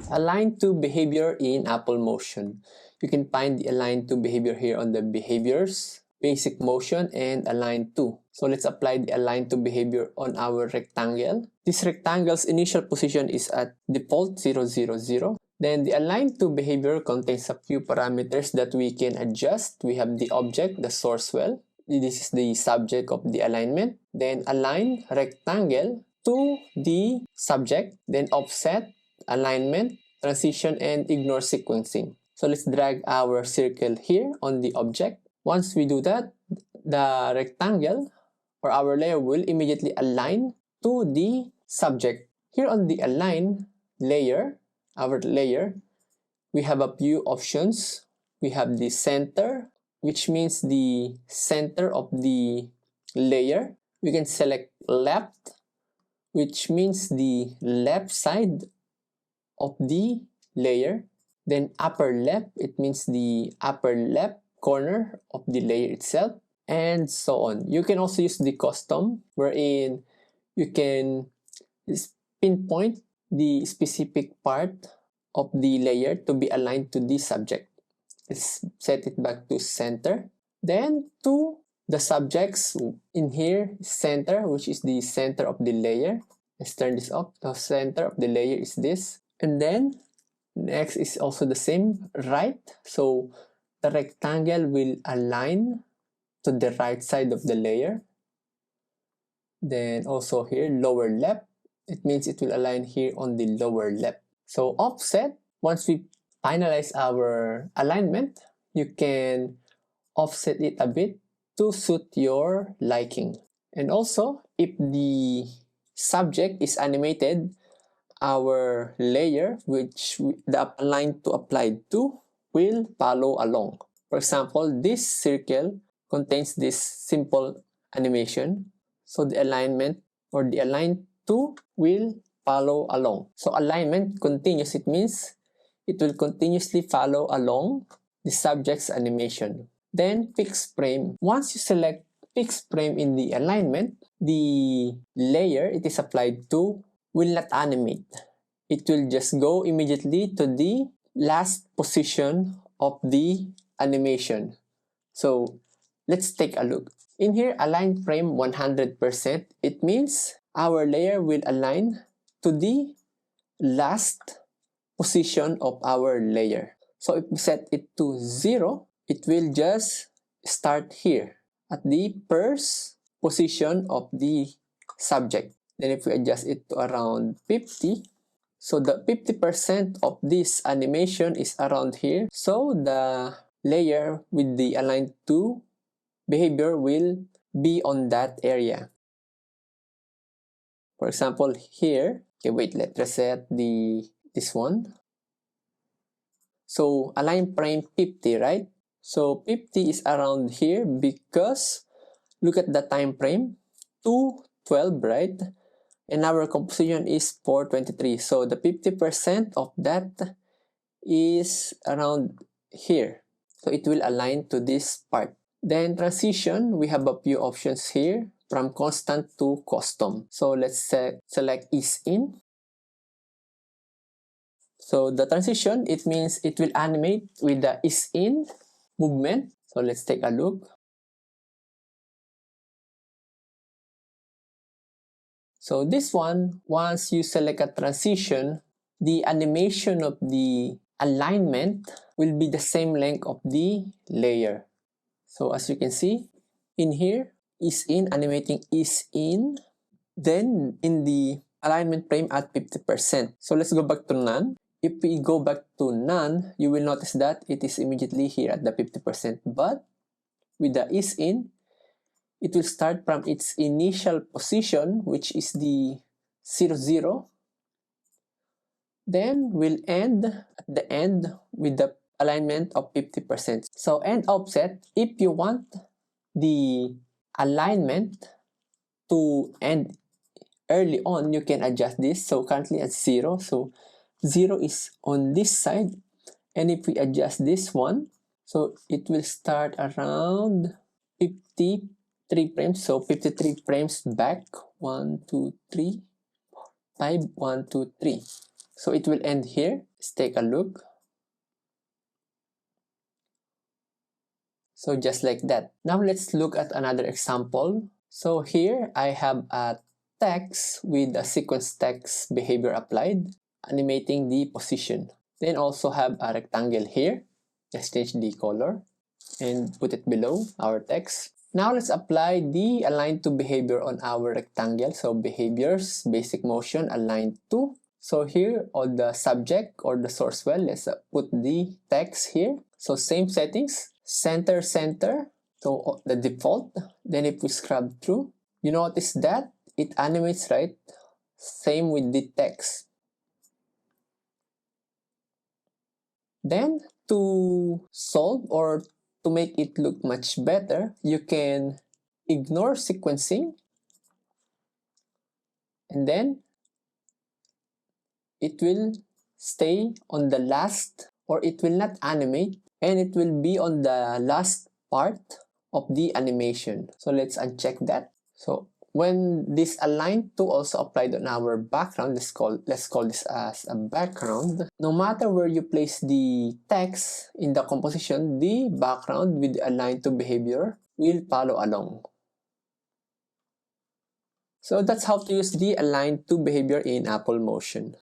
Align to behavior in Apple Motion. You can find the align to behavior here on the behaviors, basic motion, and align to. So let's apply the align to behavior on our rectangle. This rectangle's initial position is at default 0, 0, 0. Then the align to behavior contains a few parameters that we can adjust. We have the object, the source well. This is the subject of the alignment. Then align rectangle to the subject. Then offset, alignment, transition, and ignore sequencing. So let's drag our circle here on the object. Once we do that, the rectangle or our layer will immediately align to the subject. Here on the align layer, our layer, we have a few options. We have the center, which means the center of the layer. We can select left, which means the left side of the layer. Then upper left, it means the upper left corner of the layer itself, and so on. You can also use the custom, wherein you can pinpoint the specific part of the layer to be aligned to the subject. Let's set it back to center. Then to the subjects in here, center, which is the center of the layer. Let's turn this up. The center of the layer is this. And then next is also the same, right. So the rectangle will align to the right side of the layer. Then also here, lower left. It means it will align here on the lower left. So offset, once we finalize our alignment, you can offset it a bit to suit your liking. And also, if the subject is animated, our layer, which the align to applied to, will follow along. For example, this circle contains this simple animation. So the alignment or the align to will follow along. So alignment continuous, it means it will continuously follow along the subject's animation. Then fixed frame. Once you select fixed frame in the alignment, the layer it is applied to will not animate. It will just go immediately to the last position of the animation. So let's take a look. In here, align frame 100%. It means our layer will align to the last position of our layer. So if we set it to 0, it will just start here at the first position of the subject. Then if we adjust it to around 50, so the 50% of this animation is around here. So the layer with the align to behavior will be on that area. For example, here, okay, wait, let's reset this one. So align frame 50, right? So 50 is around here because look at the time frame, 2:12, right? And our composition is 4:23. So the 50% of that is around here. So it will align to this part. Then transition, we have a few options here from constant to custom. So let's select ease in. So the transition, it means it will animate with the ease in movement. So let's take a look. So this one, once you select a transition, the animation of the alignment will be the same length of the layer. So as you can see, in here, is in, animating is in, then in the alignment frame at 50%. So let's go back to none. If we go back to none, you will notice that it is immediately here at the 50%. But with the is in, it will start from its initial position, which is the 0, 0. Then will end at the end with the alignment of 50%. So end offset, if you want the alignment to end early on, you can adjust this. So currently at 0. So 0 is on this side. And if we adjust this one, so it will start around 53 frames. So 53 frames back. 1, 2, 3, 5, 1, 2, 3. So it will end here. Let's take a look. So just like that. Now let's look at another example. So here I have a text with a sequence text behavior applied, animating the position. Then also have a rectangle here. Let's change the color and put it below our text. Now let's apply the align to behavior on our rectangle. So behaviors, basic motion, align to. So here on the subject or the source well, let's put the text here. So same settings, center, center. So the default. Then if we scrub through, you notice that it animates, right? Same with the text. Then to solve or to make it look much better, you can ignore sequencing and then it will stay on the last, or it will not animate, and it will be on the last part of the animation. So let's uncheck that. So when this align to also applied on our background, let's call this as a background. No matter where you place the text in the composition, the background with the align to behavior will follow along. So that's how to use the align to behavior in Apple Motion.